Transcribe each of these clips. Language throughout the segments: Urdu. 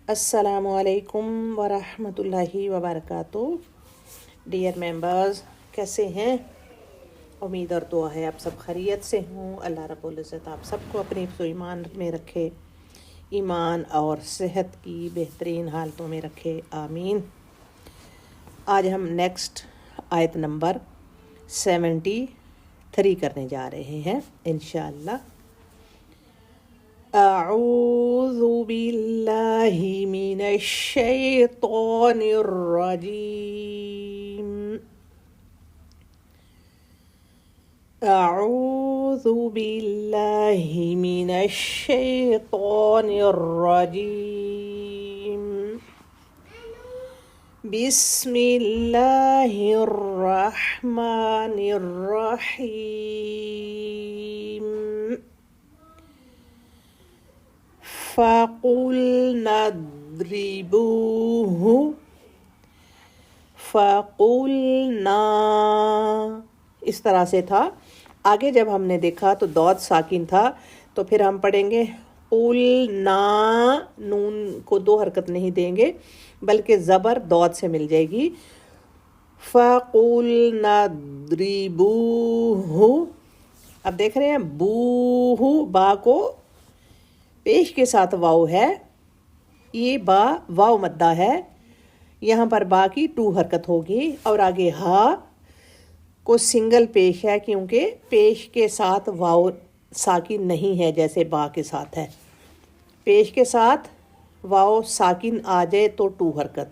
السلام علیکم ورحمۃ اللہ وبرکاتہ۔ ڈیئر ممبرز، کیسے ہیں؟ امید اور دعا ہے آپ سب خیریت سے ہوں۔ اللہ رب العزت آپ سب کو اپنے حفظ و ایمان میں رکھے، ایمان اور صحت کی بہترین حالتوں میں رکھے، آمین۔ آج ہم نیکسٹ آیت نمبر 73 کرنے جا رہے ہیں انشاءاللہ۔ اعوذ باللہ من الشیطان الرجیم۔ اعوذ باللہ من الشیطان الرجیم۔ بسم اللہ الرحمن الرحیم۔ فَقُلْنَا اضْرِبُوهُ فَقُلْنَا، اس طرح سے تھا۔ آگے جب ہم نے دیکھا تو ضاد ساکن تھا، تو پھر ہم پڑھیں گے قُلْنَا، نون کو دو حرکت نہیں دیں گے بلکہ زبر ضاد سے مل جائے گی۔ فَقُلْنَا اضْرِبُوهُ، اب دیکھ رہے ہیں بوہ، با کو پیش کے ساتھ واو ہے، یہ با واو مدہ ہے، یہاں پر با کی 2 حرکت ہوگی، اور آگے ہا کو سنگل پیش ہے کیونکہ پیش کے ساتھ واو ساکن نہیں ہے جیسے با کے ساتھ ہے۔ پیش کے ساتھ واو ساکن آ جائے تو 2 حرکت۔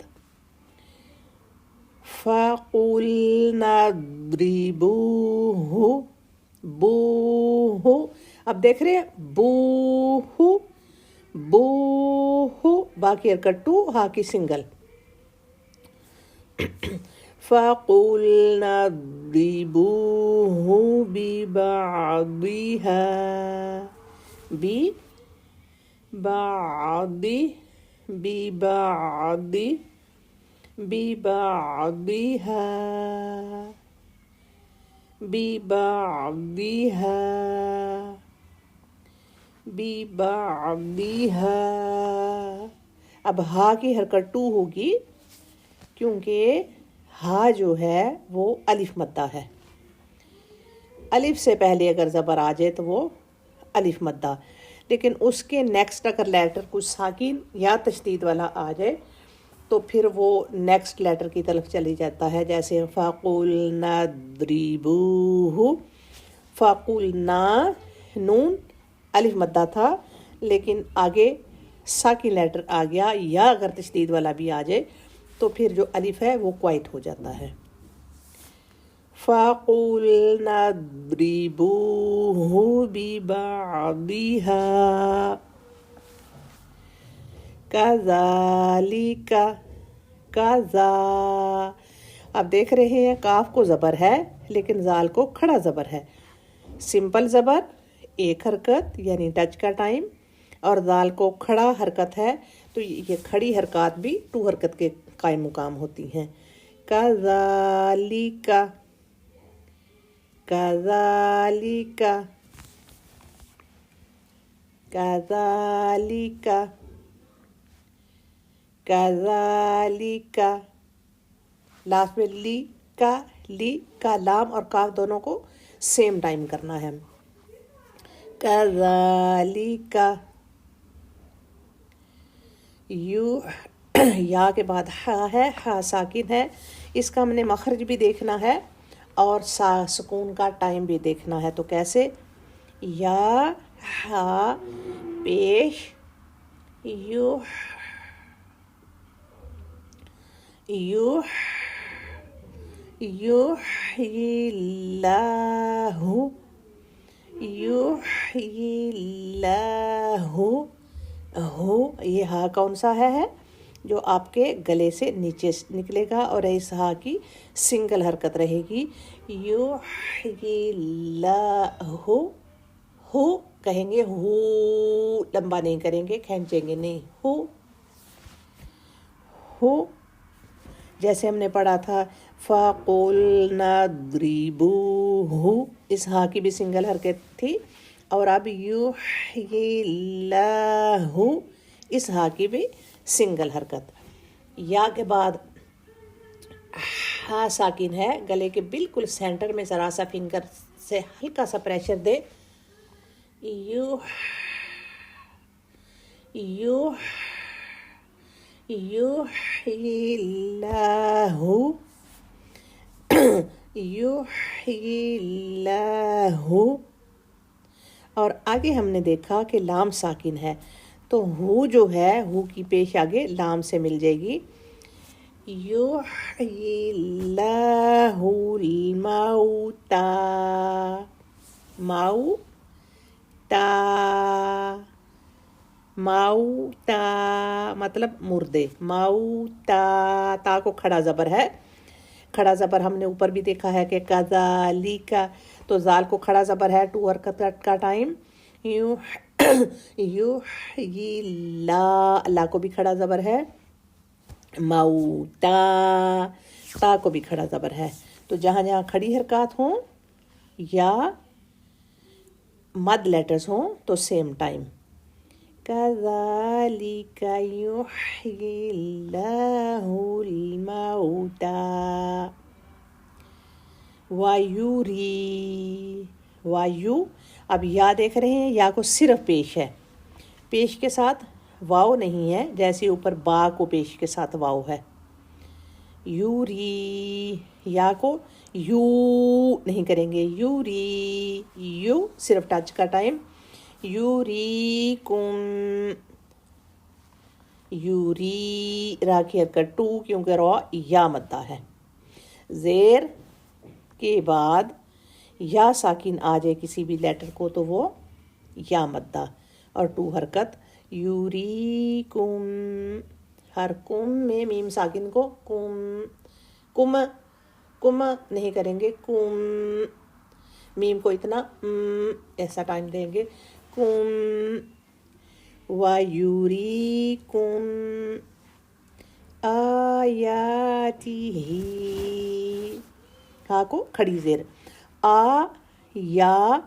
فَقُلْنَا اضْرِبُوهُ بوہ، اب دیکھ رہے ہیں بوہ بوہ، باقی حرکت 2، ہا کی سنگل۔ فَقُلْنَا اضْرِبُوهُ بِبَعْضِهَا بِبَعْضِ بِبَعْضِهَا بِبَعْضِهَا۔ اب ہا کی حرکت 2 ہوگی کیونکہ ہا جو ہے وہ الف مدہ ہے، الف سے پہلے اگر زبر آ جائے تو وہ الف مدہ، لیکن اس کے نیکسٹ اگر لیٹر کچھ ساکن یا تشدید والا آ جائے تو پھر وہ نیکسٹ لیٹر کی طرف چلی جاتا ہے، جیسے فَقُلْنَا اضْرِبُوهُ، فَقُلْنَا نون الف مدہ تھا لیکن آگے ساکن لیٹر آ گیا، یا اگر تشدید والا بھی آ جائے تو پھر جو الف ہے وہ کوائٹ ہو جاتا ہے۔ فَقُلْنَا اضْرِبُوهُ بِبَعْضِهَا كَذَلِكَ كَذَا، اب دیکھ رہے ہیں کاف کو زبر ہے لیکن زال کو کھڑا زبر ہے، سمپل زبر 1 حرکت یعنی ٹچ کا ٹائم، اور زال کو کھڑا حرکت ہے تو یہ کھڑی حرکات بھی 2 حرکت کے قائم مقام ہوتی ہیں۔ كَذَلِكَ كَذَلِكَ كَذَلِكَ كَذَلِكَ، لاسٹ میں لی کا لام اور کاف دونوں کو سیم ٹائم کرنا ہے۔ كَذَلِكَ، یا کے بعد ہا ہے، ہا ساکن ہے، اس کا ہم نے مخرج بھی دیکھنا ہے اور سکون کا ٹائم بھی دیکھنا ہے، تو کیسے؟ یا ہا پیش، یحیی اللہ، یحیی اللہ، ہو، یہ ہا کون سا ہے جو آپ کے گلے سے نیچے نکلے گا اور اس ہا کی سنگل حرکت رہے گی۔ یحیی اللہ، ہو کہیں گے، ہو لمبا نہیں کریں گے، کھینچیں گے نہیں، ہو جیسے ہم نے پڑھا تھا فَقُلْنَا اضْرِبُوهُ، اس ہا کی بھی سنگل حرکت تھی، اور اب یحیی اللہ، اس ہا کی بھی سنگل حرکت. یا کے بعد ہا ساکن ہے, گلے کے بالکل سینٹر میں ذرا سا فنگر سے ہلکا سا پریشر دے. یو یو یحیی اللہ یحیی اللہ. اور آگے ہم نے دیکھا کہ لام ساکن ہے تو ہو جو ہے, ہو کی پیش آگے لام سے مل جائے گی. یحیی اللہ الموتا, موتا مطلب مردے. موتا, تا کو کھڑا زبر ہے. کھڑا زبر ہم نے اوپر بھی دیکھا ہے کہ کذالک, تو زال کو کھڑا زبر ہے 2 حرکت کا ٹائم. یحیی اللہ, اللہ کو بھی کھڑا زبر ہے. موتا, تا کو بھی کھڑا زبر ہے. تو جہاں جہاں کھڑی حرکات ہوں یا مد لیٹرز ہوں تو سیم ٹائم. کذالک یحیی اللہ الموتا. ویوری, وایو, اب یا دیکھ رہے ہیں, یا کو صرف پیش ہے, پیش کے ساتھ واو نہیں ہے, جیسے اوپر با کو پیش کے ساتھ واو ہے. یوری, یا کو یو نہیں کریں گے, یوری, یو صرف ٹچ کا ٹائم. یوریکم, یوری, را کی حرکت 2 کیونکہ را یا مدہ ہے. زیر کے بعد یا ساکن آ جائے کسی بھی لیٹر کو تو وہ یا مدہ اور 2 حرکت. یوریکم, ہر کم میں میم ساکن کو کم کم نہیں کریں گے, کم میم کو اتنا ایسا ٹائم دیں گے. کم ویوریکم آیاتہ, ہاں کو کھڑی زیر. آ یا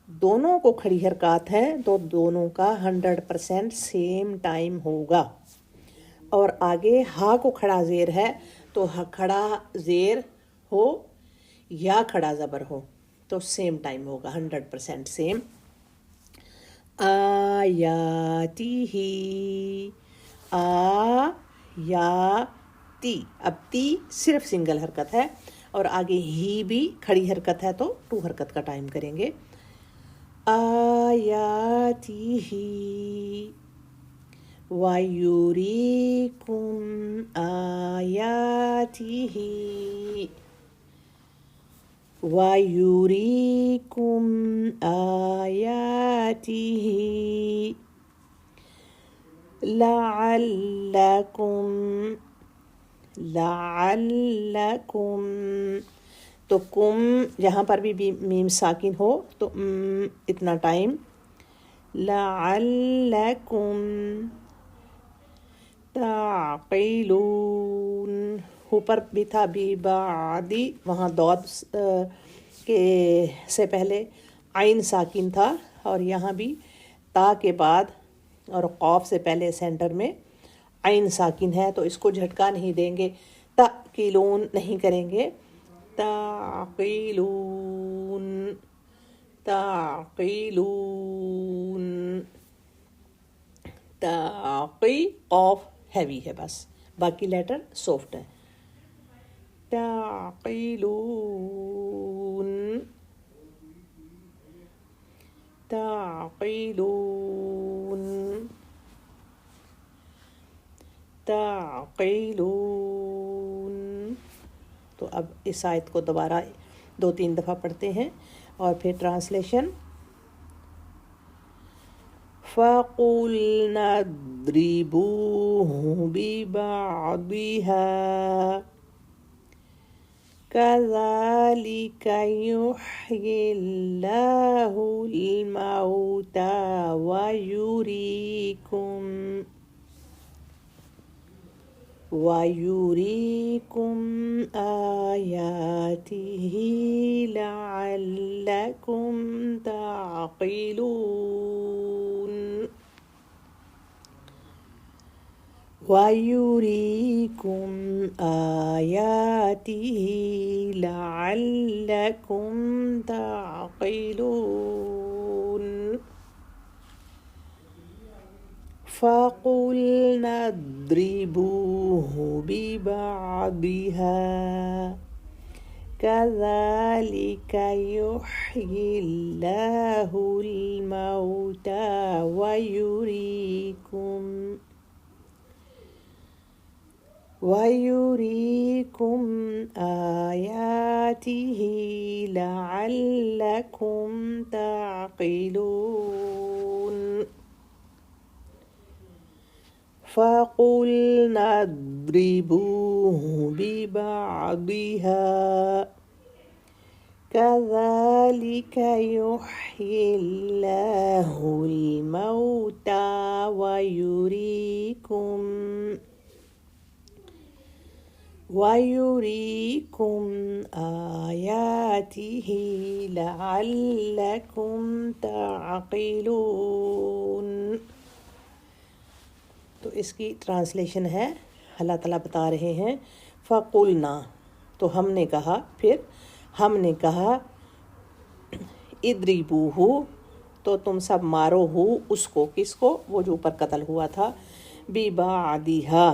دونوں کو کھڑی حرکات ہے تو دونوں کا 100% سیم ٹائم ہوگا. اور آگے ہا کو کھڑا زیر ہے تو کھڑا زیر ہو یا کھڑا زبر ہو تو سیم ٹائم ہوگا, 100% سیم. آیاتہ, آ یا تی, اب تی صرف سنگل حرکت ہے اور آگے ہی بھی کھڑی حرکت ہے تو 2 حرکت کا ٹائم کریں گے. آیاتہ ویوریکم آیاتہ ویوریکم آیاتہ لعلکم, لعلکم, تو کم جہاں پر بھی میم ساکن ہو تو اتنا ٹائم. لعلکم تعقلون, اوپر بھی تھا بھی بعدی, وہاں دود کے سے پہلے عین ساکن تھا اور یہاں بھی تا کے بعد اور قاف سے پہلے سینٹر میں عین ساکن ہے تو اس کو جھٹکا نہیں دیں گے, تعقلون نہیں کریں گے. تعقلون, تعقلون, تعقی, قاف ہیوی ہے بس, باقی لیٹر سافٹ ہے. تعقلون, تعقلون, تعقلون. تو اب اس آیت کو دوبارہ 2-3 دفعہ پڑھتے ہیں اور پھر ٹرانسلیشن. فَقُلْنَا اضْرِبُوهُ بِبَعْضِهَا كَذَلِكَ يُحْيِي اللَّهُ الْمَوْتَى وَيُرِيكُمْ آيَاتِهِ لَعَلَّكُمْ تَعْقِلُونَ. وَيُرِيكُمْ آيَاتِهِ لَعَلَّكُمْ تَعْقِلُونَ فَقُلْنَا اضْرِبُوهُ بِبَعْضِهَا كَذَلِكَ يُحْيِي اللَّهُ الْمَوْتَى وَيُرِيكُمْ آيَاتِهِ لَعَلَّكُمْ تَعْقِلُونَ فَقُلْنَا اضْرِبُوهُ بِبَعْضِهَا كَذَلِكَ يُحْيِي اللَّهُ الْمَوْتَى وَيُرِيكُمْ آيَاتِهِ لَعَلَّكُمْ تَعْقِلُونَ۔ تو اس کی ٹرانسلیشن ہے، اللہ تعالیٰ بتا رہے ہیں فَقُلْنَا، تو ہم نے کہا، پھر ہم نے کہا اِضْرِبُوهُ، تو تم سب مارو ہو اس کو، کس کو؟ وہ جو اوپر قتل ہوا تھا، بِبَعْضِهَا،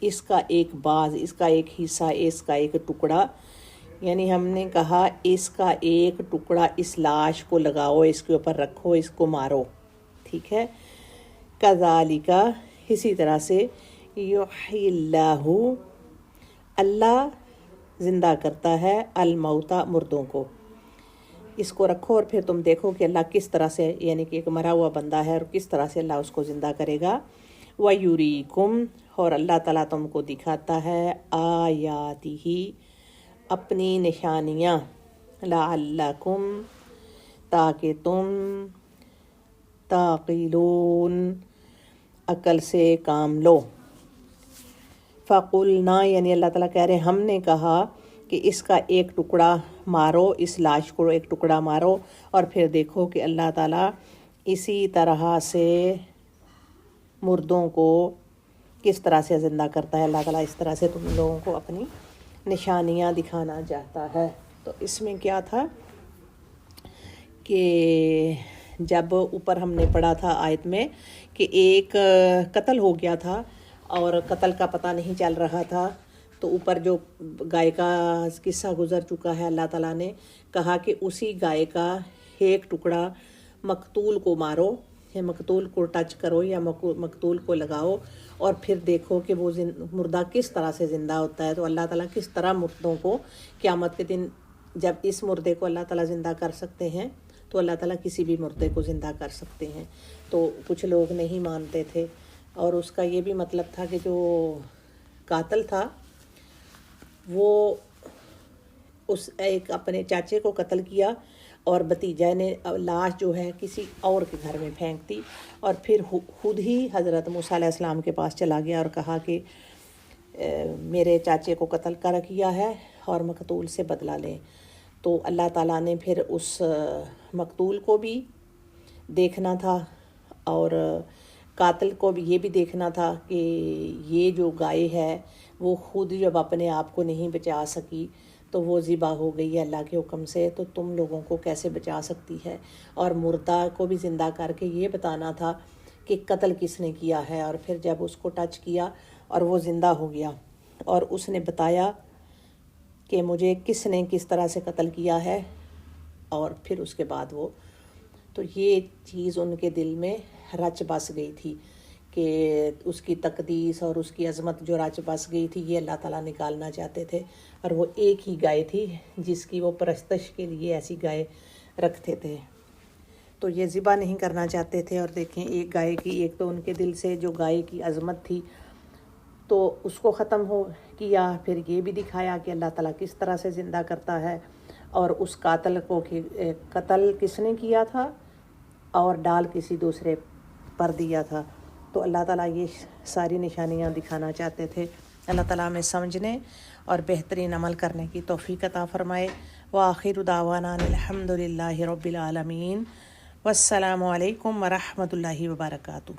اس کا ایک بعض، اس کا ایک حصہ، اس کا ایک ٹکڑا، یعنی ہم نے کہا اس کا ایک ٹکڑا اس لاش کو لگاؤ، اس کے اوپر رکھو، اس کو مارو، ٹھیک ہے۔ کذالک، اسی طرح سے، یحیی اللہ، اللہ زندہ کرتا ہے، الموتى، مردوں کو، اس کو رکھو اور پھر تم دیکھو کہ اللہ کس طرح سے، یعنی کہ ایک مرا ہوا بندہ ہے اور کس طرح سے اللہ اس کو زندہ کرے گا۔ وَيُرِيكُمْ، اور اللہ تعالیٰ تم کو دکھاتا ہے، آیاتہ، اپنی نشانیاں، لعلکم، تاکہ تم، تعقلون، عقل سے کام لو۔ فَقُلْنَا، یعنی اللہ تعالیٰ کہہ رہے ہیں ہم نے کہا کہ اس کا ایک ٹکڑا مارو، اس لاش کو ایک ٹکڑا مارو، اور پھر دیکھو کہ اللہ تعالیٰ اسی طرح سے مردوں کو کس طرح سے زندہ کرتا ہے۔ اللہ تعالیٰ اس طرح سے تم لوگوں کو اپنی نشانیاں دکھانا چاہتا ہے۔ تو اس میں کیا تھا کہ جب اوپر ہم نے پڑھا تھا آیت میں کہ ایک قتل ہو گیا تھا اور قتل کا پتہ نہیں چل رہا تھا، تو اوپر جو گائے کا قصہ گزر چکا ہے، اللہ تعالیٰ نے کہا کہ اسی گائے کا ایک ٹکڑا مقتول کو مارو، یا مقتول کو ٹچ کرو، یا مقتول کو لگاؤ، اور پھر دیکھو کہ وہ مردہ کس طرح سے زندہ ہوتا ہے۔ تو اللہ تعالیٰ کس طرح مردوں کو قیامت کے دن، جب اس مردے کو اللہ تعالیٰ زندہ کر سکتے ہیں تو اللہ تعالیٰ کسی بھی مردے کو زندہ کر سکتے ہیں۔ تو کچھ لوگ نہیں مانتے تھے، اور اس کا یہ بھی مطلب تھا کہ جو قاتل تھا وہ اس ایک اپنے چاچے کو قتل کیا، اور بھتیجا نے لاش جو ہے کسی اور کے گھر میں پھینک دی، اور پھر خود ہی حضرت موسیٰ علیہ السلام کے پاس چلا گیا اور کہا کہ میرے چاچے کو قتل کیا ہے اور مقتول سے بدلہ لیں۔ تو اللہ تعالیٰ نے پھر اس مقتول کو بھی دیکھنا تھا، اور قاتل کو بھی یہ بھی دیکھنا تھا کہ یہ جو گائے ہے وہ خود جب اپنے آپ کو نہیں بچا سکی تو وہ ذبح ہو گئی ہے اللہ کے حکم سے، تو تم لوگوں کو کیسے بچا سکتی ہے؟ اور مردہ کو بھی زندہ کر کے یہ بتانا تھا کہ قتل کس نے کیا ہے۔ اور پھر جب اس کو ٹچ کیا اور وہ زندہ ہو گیا، اور اس نے بتایا کہ مجھے کس نے کس طرح سے قتل کیا ہے، اور پھر اس کے بعد وہ، تو یہ چیز ان کے دل میں رچ بس گئی تھی کہ اس کی تقدیس اور اس کی عظمت جو رچ بس گئی تھی، یہ اللہ تعالیٰ نکالنا چاہتے تھے۔ اور وہ ایک ہی گائے تھی جس کی وہ پرستش کے لیے ایسی گائے رکھتے تھے، تو یہ ذبح نہیں کرنا چاہتے تھے۔ اور دیکھیں ایک گائے کی، ایک تو ان کے دل سے جو گائے کی عظمت تھی تو اس کو ختم کیا، پھر یہ بھی دکھایا کہ اللہ تعالیٰ کس طرح سے زندہ کرتا ہے، اور اس قاتل کو قتل کس نے کیا تھا اور ڈال کسی دوسرے پر دیا تھا۔ تو اللہ تعالیٰ یہ ساری نشانیاں دکھانا چاہتے تھے۔ اللہ تعالیٰ ہمیں سمجھنے اور بہترین عمل کرنے کی توفیق عطا فرمائے۔ وآخر دعوانا الحمد للہ رب العالمین، والسلام علیکم ورحمۃ اللہ وبرکاتہ۔